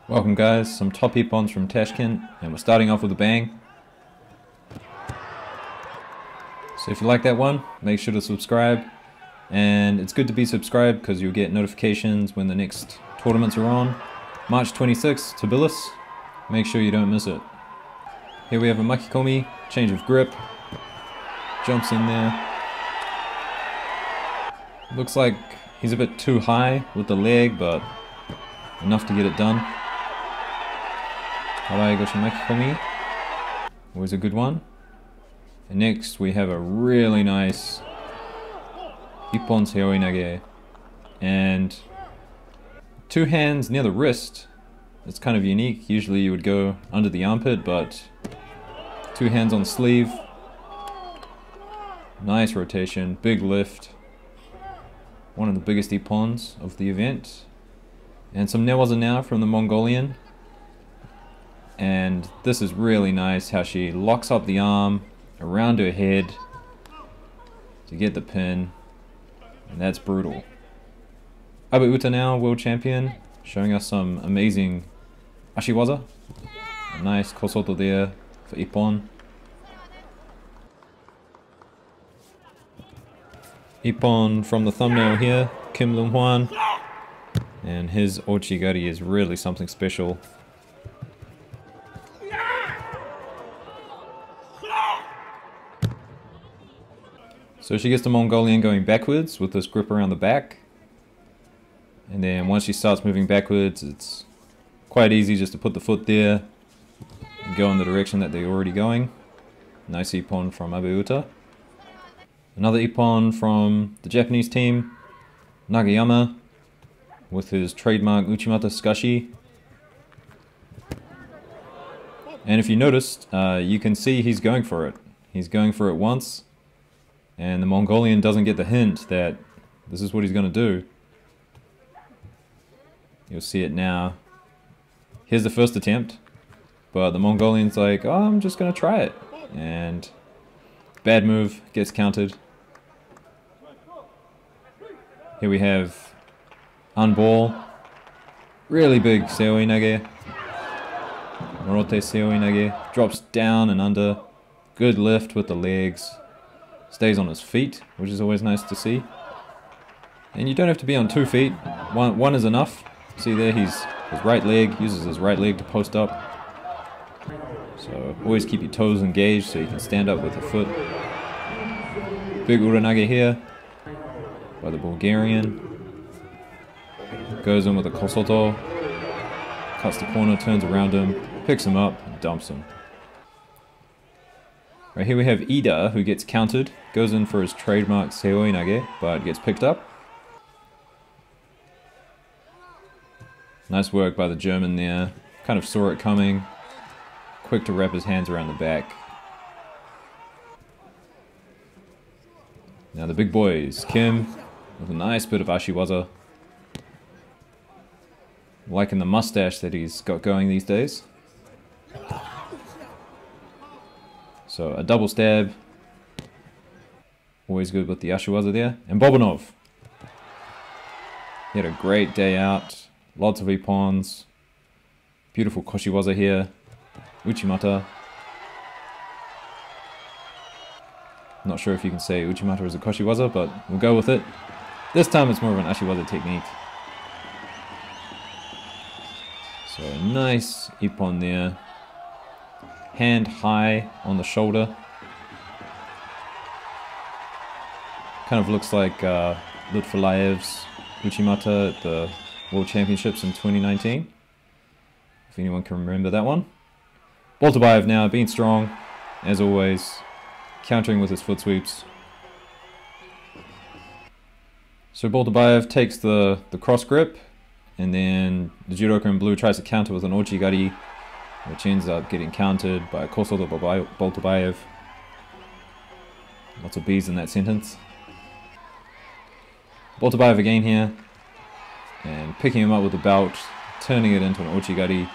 Welcome guys, some top Ippons from Tashkent, and we're starting off with a bang. So if you like that one, make sure to subscribe, and it's good to be subscribed because you'll get notifications when the next tournaments are on. March 26th, Tbilisi, make sure you don't miss it. Here we have a makikomi, change of grip, jumps in there. Looks like he's a bit too high with the leg, but enough to get it done. Harai goshi makikomi, always a good one. And next we have a really nice Ippon seoi nage, and two hands near the wrist. It's kind of unique. Usually you would go under the armpit, but two hands on the sleeve. Nice rotation, big lift. One of the biggest Ippons of the event. And some newaza now from the Mongolian. And this is really nice how she locks up the arm around her head to get the pin. And that's brutal. Abe Uta now, world champion, showing us some amazing ashiwaza. A nice kosoto there for Ippon. Ippon from the thumbnail here, Kim Lung Hwan. And his ochigari is really something special. So she gets the Mongolian going backwards with this grip around the back. And then once she starts moving backwards, it's quite easy just to put the foot there and go in the direction that they're already going. Nice Ippon from Abe Uta. Another Ippon from the Japanese team, Nagayama, with his trademark Uchimata Sukashi. And if you noticed, you can see he's going for it. He's going for it once. And the Mongolian doesn't get the hint that this is what he's going to do. You'll see it now. Here's the first attempt. But the Mongolian's like, oh, I'm just going to try it. And bad move, gets countered. Here we have unball. Really big seoi nage. Morote seoi nage. Drops down and under. Good lift with the legs. Stays on his feet, which is always nice to see. And you don't have to be on 2 feet. One is enough. See there, his right leg, uses his right leg to post up. So always keep your toes engaged so you can stand up with a foot. Big uranage here by the Bulgarian. Goes in with a kosoto. Cuts the corner, turns around him, picks him up, and dumps him. Right here we have Ida, who gets countered, goes in for his trademark seoi nage, but gets picked up. Nice work by the German there, kind of saw it coming, quick to wrap his hands around the back. Now the big boys, Kim, with a nice bit of ashiwaza. Liking the mustache that he's got going these days. So a double stab, always good with the ashiwaza there. And Bobanov, he had a great day out, lots of Ippons, beautiful koshiwaza here, Uchimata. Not sure if you can say Uchimata is a koshiwaza, but we'll go with it. This time it's more of an ashiwaza technique. So a nice Ippon there. Hand high on the shoulder. Kind of looks like Lutfulaev's Uchimata at the World Championships in 2019. If anyone can remember that one. Boltabayev now being strong, as always, countering with his foot sweeps. So Boltabayev takes the cross grip, and then the judoka in blue tries to counter with an ochigari, which ends up getting countered by kosoto by Boltabayev. Lots of B's in that sentence. Boltabayev again here, and picking him up with the belt, turning it into an ochigari.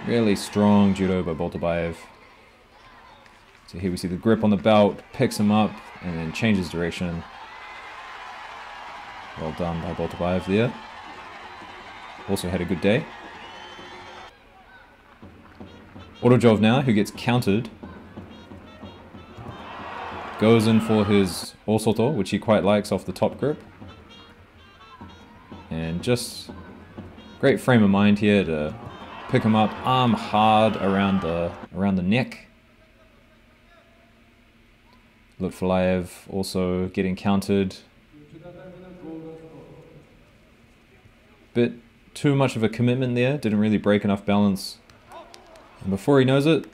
Really strong judo by Boltabayev. So here we see the grip on the belt, picks him up, and then changes direction. Well done by Boltabayev there. Also had a good day. Orojov now, who gets countered. Goes in for his Osoto, which he quite likes off the top grip. And just great frame of mind here to pick him up, arm hard around the neck. Lutfulayev also getting countered. Bit too much of a commitment there, didn't really break enough balance. And before he knows it,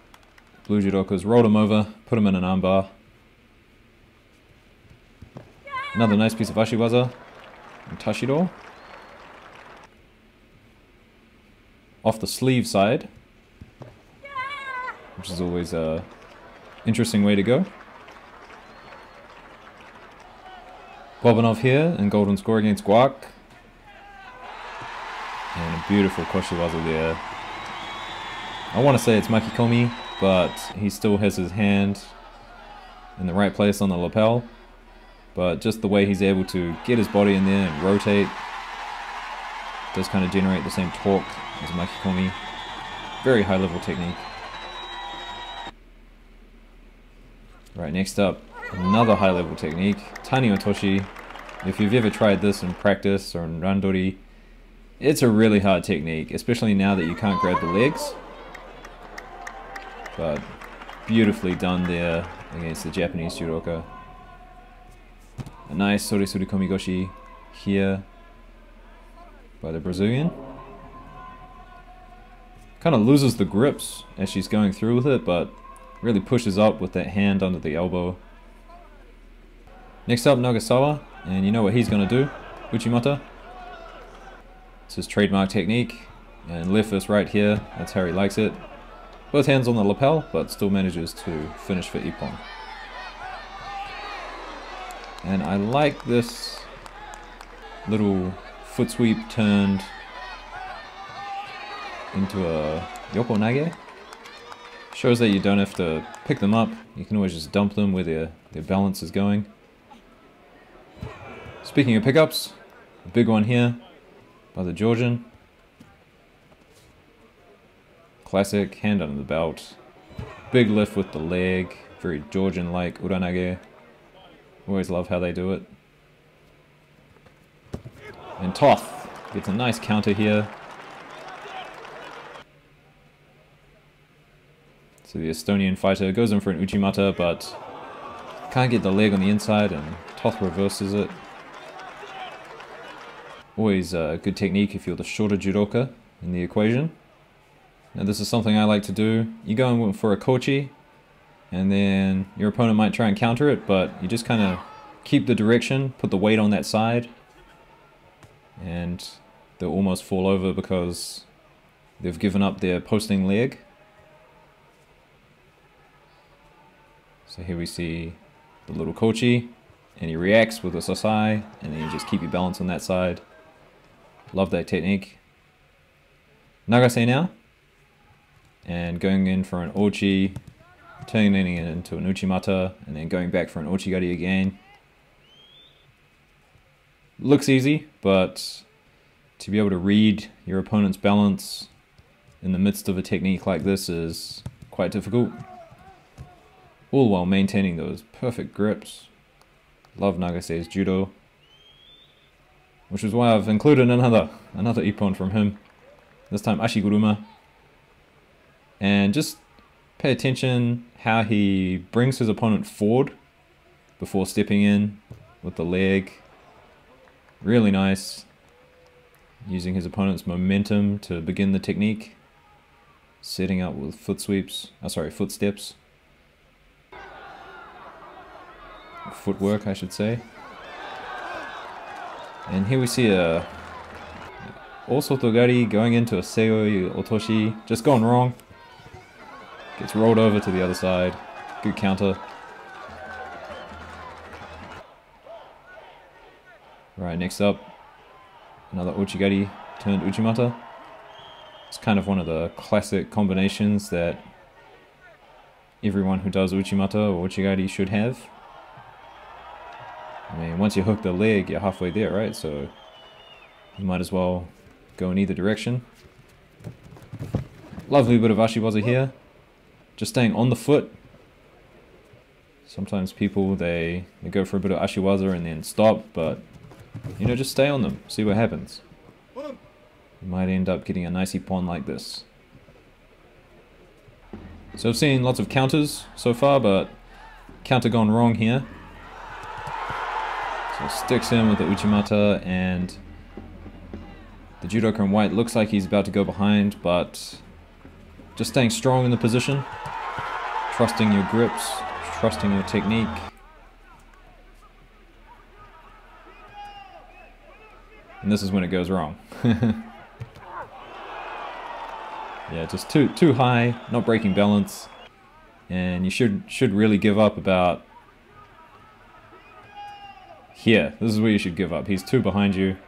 blue judokas rolled him over, put him in an armbar. Another nice piece of ashiwaza from Tashiro. Off the sleeve side, which is always a interesting way to go. Bobanov here in golden score against Guak. And a beautiful koshiwaza there. I want to say it's Makikomi, but he still has his hand in the right place on the lapel. But just the way he's able to get his body in there and rotate does kind of generate the same torque as Makikomi. Very high level technique. Right, next up, another high level technique, Tani Otoshi. If you've ever tried this in practice or in randori, it's a really hard technique, especially now that you can't grab the legs. But beautifully done there against the Japanese judoka. A nice Sorisuri Komigoshi here by the Brazilian. Kind of loses the grips as she's going through with it, but really pushes up with that hand under the elbow. Next up, Nagasawa, and you know what he's going to do. Uchimata. It's his trademark technique, and left fist right here, that's how he likes it. Both hands on the lapel, but still manages to finish for Ippon. And I like this little foot sweep turned into a yoko nage. Shows that you don't have to pick them up, you can always just dump them where their balance is going. Speaking of pickups, a big one here by the Georgian. Classic, hand under the belt. Big lift with the leg, very Georgian-like uranage. Always love how they do it. And Toth gets a nice counter here. So the Estonian fighter goes in for an Uchimata, but can't get the leg on the inside, and Toth reverses it. Always a good technique if you're the shorter judoka in the equation. Now this is something I like to do. You go in for a kochi, and then your opponent might try and counter it, but you just kind of keep the direction, put the weight on that side, and they'll almost fall over because they've given up their posting leg. So here we see the little kochi, and he reacts with a sasai, and then you just keep your balance on that side. Love that technique. Nagase now, and going in for an ochi, turning it into an uchimata, and then going back for an ochigari again. Looks easy, but to be able to read your opponent's balance in the midst of a technique like this is quite difficult. All while maintaining those perfect grips. Love Nagase's judo. Which is why I've included another ippon from him. This time Ashiguruma. And just pay attention how he brings his opponent forward before stepping in with the leg. Really nice. Using his opponent's momentum to begin the technique. Setting up with foot sweeps. Foot steps. Footwork, I should say. And here we see a Osotogari going into a Seoi Otoshi. Just gone wrong. Gets rolled over to the other side. Good counter. Right, next up, another Ochigari turned Uchimata. It's kind of one of the classic combinations that everyone who does Uchimata or Ochigari should have. I mean, once you hook the leg, you're halfway there, right? So you might as well go in either direction. Lovely bit of ashiwaza here. just staying on the foot. Sometimes people, they go for a bit of ashiwaza and then stop, but, you know, just stay on them, see what happens. You might end up getting a nice ippon like this. So I've seen lots of counters so far, but counter gone wrong here. So sticks in with the uchimata, and the judoka in white looks like he's about to go behind, but just staying strong in the position, trusting your grips, trusting your technique. And this is when it goes wrong. Yeah, just too high, not breaking balance, and you should really give up about here. This is where you should give up. He's two behind you,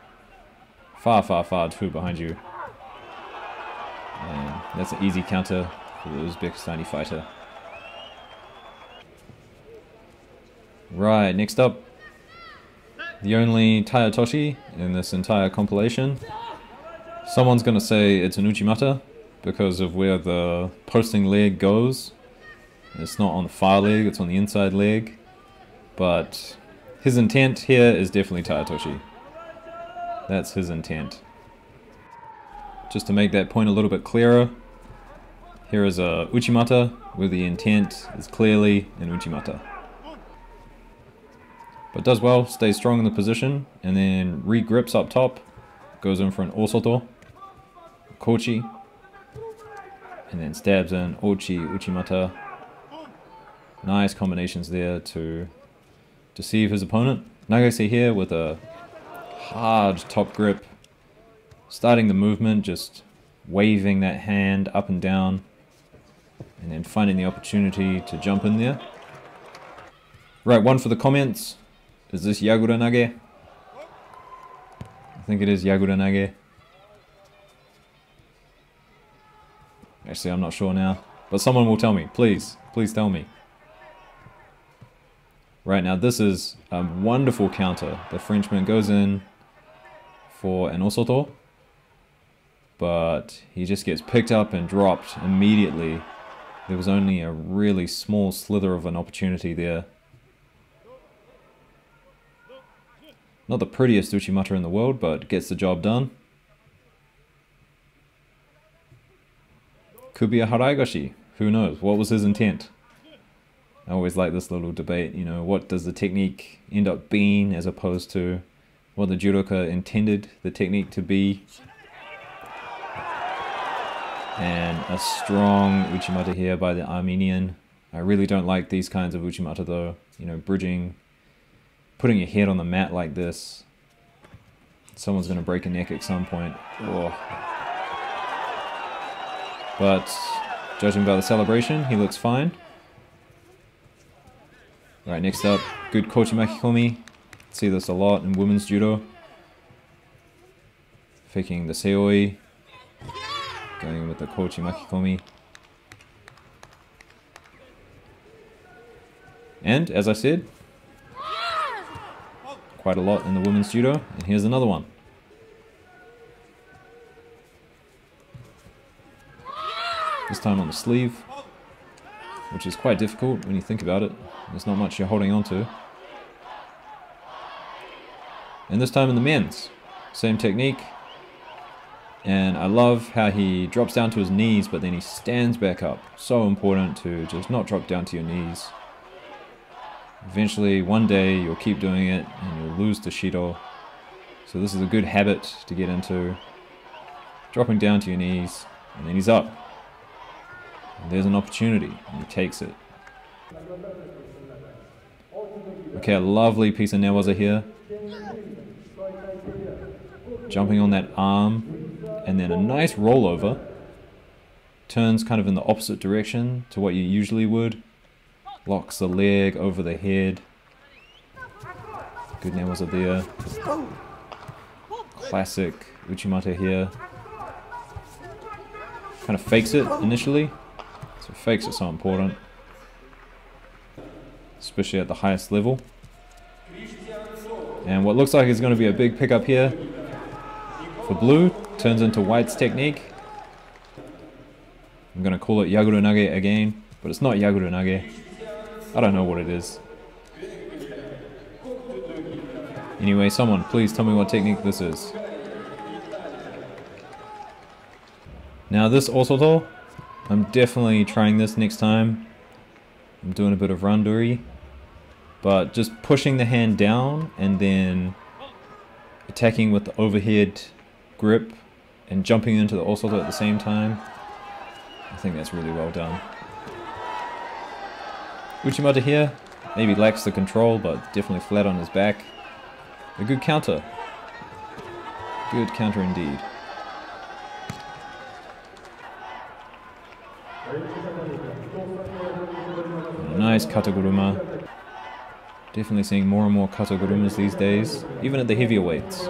far two behind you, and that's an easy counter for the Uzbekistani fighter. Right, next up, the only Tayatoshi in this entire compilation. Someone's gonna say it's an uchimata because of where the posting leg goes. It's not on the far leg, it's on the inside leg. But his intent here is definitely Tayatoshi. That's his intent. Just to make that point a little bit clearer, here is a uchimata where the intent is clearly an uchimata. But does well, stays strong in the position, and then re-grips up top, goes in for an osoto, kochi, and then stabs in ochi, uchimata. Nice combinations there to deceive his opponent. Nagase here with a hard top grip, starting the movement, just waving that hand up and down, and then finding the opportunity to jump in there. Right, one for the comments. Is this Yagura Nage? I think it is Yagura Nage. Actually, I'm not sure now. But someone will tell me. Please. Please tell me. Right, now this is a wonderful counter. The Frenchman goes in for an osoto, but he just gets picked up and dropped immediately. There was only a really small slither of an opportunity there. Not the prettiest uchimata in the world, but gets the job done. Could be a haraigashi. Who knows? What was his intent? I always like this little debate, you know, what does the technique end up being as opposed to what the judoka intended the technique to be. And a strong uchimata here by the Armenian. I really don't like these kinds of uchimata though, you know, bridging, putting your head on the mat like this. Someone's going to break a neck at some point. Oh. But judging by the celebration, he looks fine. Right, next up, good kochi makikomi. See this a lot in women's judo. Faking the seoi. Going with the kochi makikomi. And, as I said, quite a lot in the women's judo. And here's another one. This time on the sleeve, which is quite difficult when you think about it. There's not much you're holding on to. And this time in the men's, same technique. And I love how he drops down to his knees, but then he stands back up. So important to just not drop down to your knees. Eventually, one day, you'll keep doing it, and you'll lose to Shiro. So this is a good habit to get into. Dropping down to your knees, and then he's up. And there's an opportunity, and he takes it. Okay, a lovely piece of newaza here. Jumping on that arm, and then a nice rollover. Turns kind of in the opposite direction to what you usually would. Locks the leg over the head. Good newaza there. Classic uchimata here. Kind of fakes it initially. So fakes are so important. Especially at the highest level. And what looks like is going to be a big pickup here for blue. Turns into white's technique. I'm going to call it Yagura Nage again. but it's not Yaguru Nage. I don't know what it is. Anyway, someone please tell me what technique this is. Now this Osoto, I'm definitely trying this next time. I'm doing a bit of randori, but just pushing the hand down and then attacking with the overhead grip and jumping into the Osoto at the same time. I think that's really well done. Uchimata here, maybe lacks the control, but definitely flat on his back. A good counter. Good counter indeed. Nice kataguruma. Definitely seeing more and more katagurumas these days, even at the heavier weights.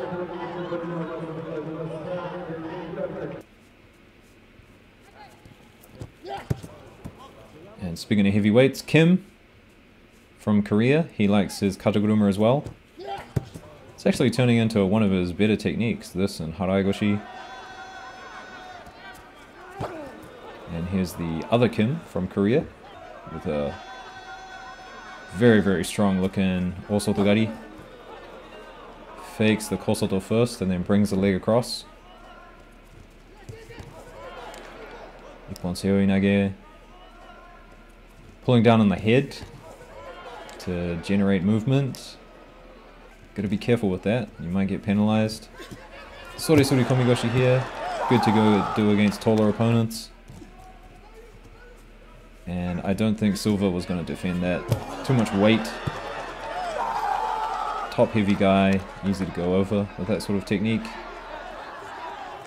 And speaking of heavyweights, Kim from Korea, he likes his kataguruma as well. It's actually turning into one of his better techniques, this and haraigoshi. And here's the other Kim from Korea with a very, very strong looking osotogari. Fakes the kosoto first and then brings the leg across. Ippon seoi nage. Pulling down on the head to generate movement. Gotta be careful with that, you might get penalized. Sori sori komigoshi here. Good to go do against taller opponents. And I don't think Silva was going to defend that. Too much weight. Top heavy guy, easy to go over with that sort of technique.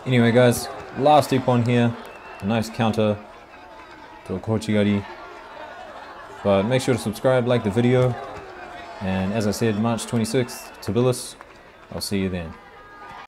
Anyway guys, last Ippon here. A nice counter to a kochigari. But make sure to subscribe, like the video. And as I said, March 26th, Tbilisi. I'll see you then.